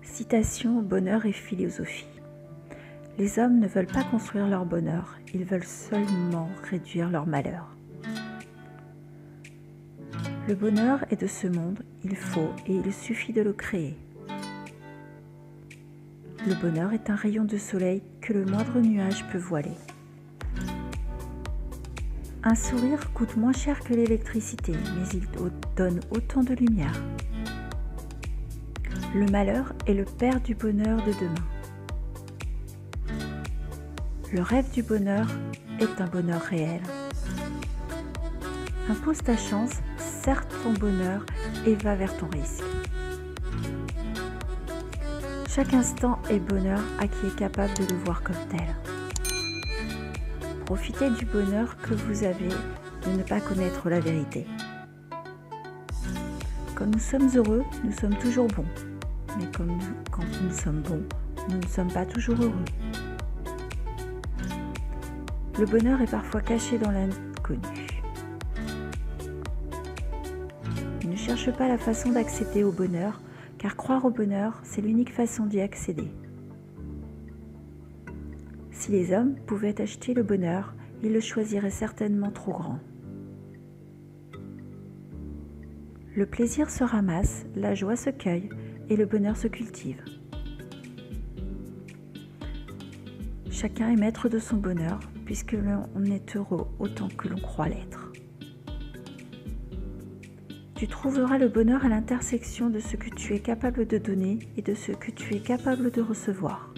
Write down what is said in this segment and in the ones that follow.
Citation, bonheur et philosophie. Les hommes ne veulent pas construire leur bonheur, ils veulent seulement réduire leur malheur. Le bonheur est de ce monde, il faut et il suffit de le créer. Le bonheur est un rayon de soleil que le moindre nuage peut voiler. Un sourire coûte moins cher que l'électricité, mais il donne autant de lumière. Le malheur est le père du bonheur de demain. Le rêve du bonheur est un bonheur réel. Impose ta chance, serre ton bonheur et va vers ton risque. Chaque instant est bonheur à qui est capable de le voir comme tel. Profitez du bonheur que vous avez de ne pas connaître la vérité. Quand nous sommes heureux, nous sommes toujours bons. Mais quand nous sommes bons, nous ne sommes pas toujours heureux. Le bonheur est parfois caché dans l'inconnu. Ne cherche pas la façon d'accéder au bonheur, car croire au bonheur, c'est l'unique façon d'y accéder. Si les hommes pouvaient acheter le bonheur, ils le choisiraient certainement trop grand. Le plaisir se ramasse, la joie se cueille et le bonheur se cultive. Chacun est maître de son bonheur, puisque l'on est heureux autant que l'on croit l'être. Tu trouveras le bonheur à l'intersection de ce que tu es capable de donner et de ce que tu es capable de recevoir.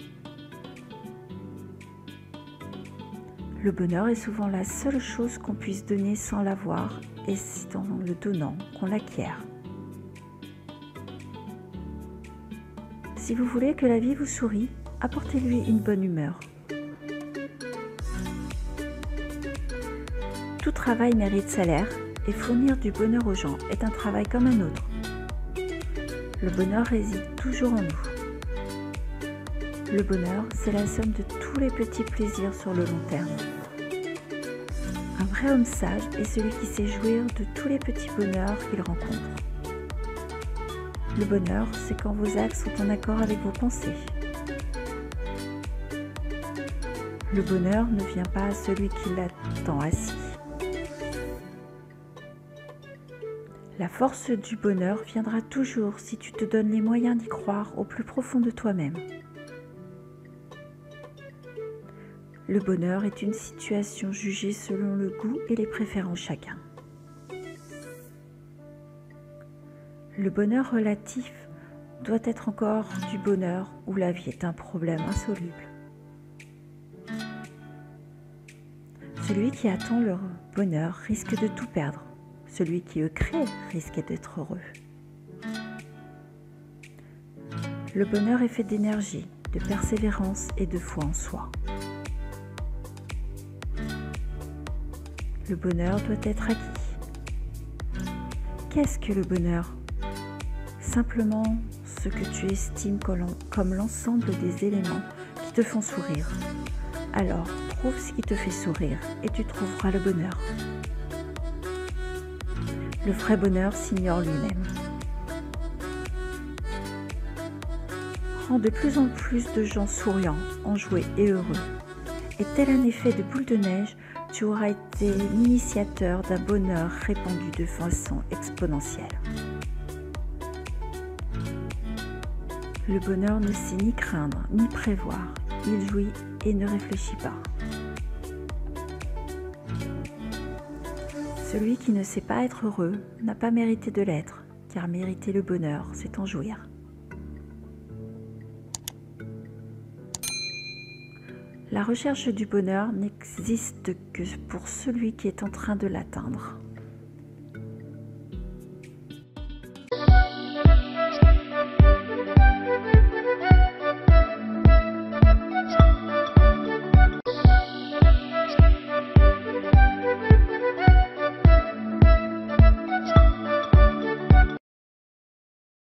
Le bonheur est souvent la seule chose qu'on puisse donner sans l'avoir, et c'est en le donnant qu'on l'acquiert. Si vous voulez que la vie vous sourie, apportez-lui une bonne humeur. Tout travail mérite salaire, et fournir du bonheur aux gens est un travail comme un autre. Le bonheur réside toujours en nous. Le bonheur, c'est la somme de tous les petits plaisirs sur le long terme. Un vrai homme sage est celui qui sait jouir de tous les petits bonheurs qu'il rencontre. Le bonheur, c'est quand vos actes sont en accord avec vos pensées. Le bonheur ne vient pas à celui qui l'attend assis. La force du bonheur viendra toujours si tu te donnes les moyens d'y croire au plus profond de toi-même. Le bonheur est une situation jugée selon le goût et les préférences de chacun. Le bonheur relatif doit être encore du bonheur où la vie est un problème insoluble. Celui qui attend le bonheur risque de tout perdre. Celui qui le crée risque d'être heureux. Le bonheur est fait d'énergie, de persévérance et de foi en soi. Le bonheur doit être acquis. Qu'est-ce que le bonheur? Simplement ce que tu estimes comme l'ensemble des éléments qui te font sourire. Alors, trouve ce qui te fait sourire et tu trouveras le bonheur. Le vrai bonheur s'ignore lui-même. Rends de plus en plus de gens souriants, enjoués et heureux. Et tel un effet de boule de neige, tu auras été l'initiateur d'un bonheur répandu de façon exponentielle. Le bonheur ne sait ni craindre, ni prévoir. Il jouit et ne réfléchit pas. Celui qui ne sait pas être heureux n'a pas mérité de l'être, car mériter le bonheur, c'est en jouir. La recherche du bonheur n'existe que pour celui qui est en train de l'atteindre.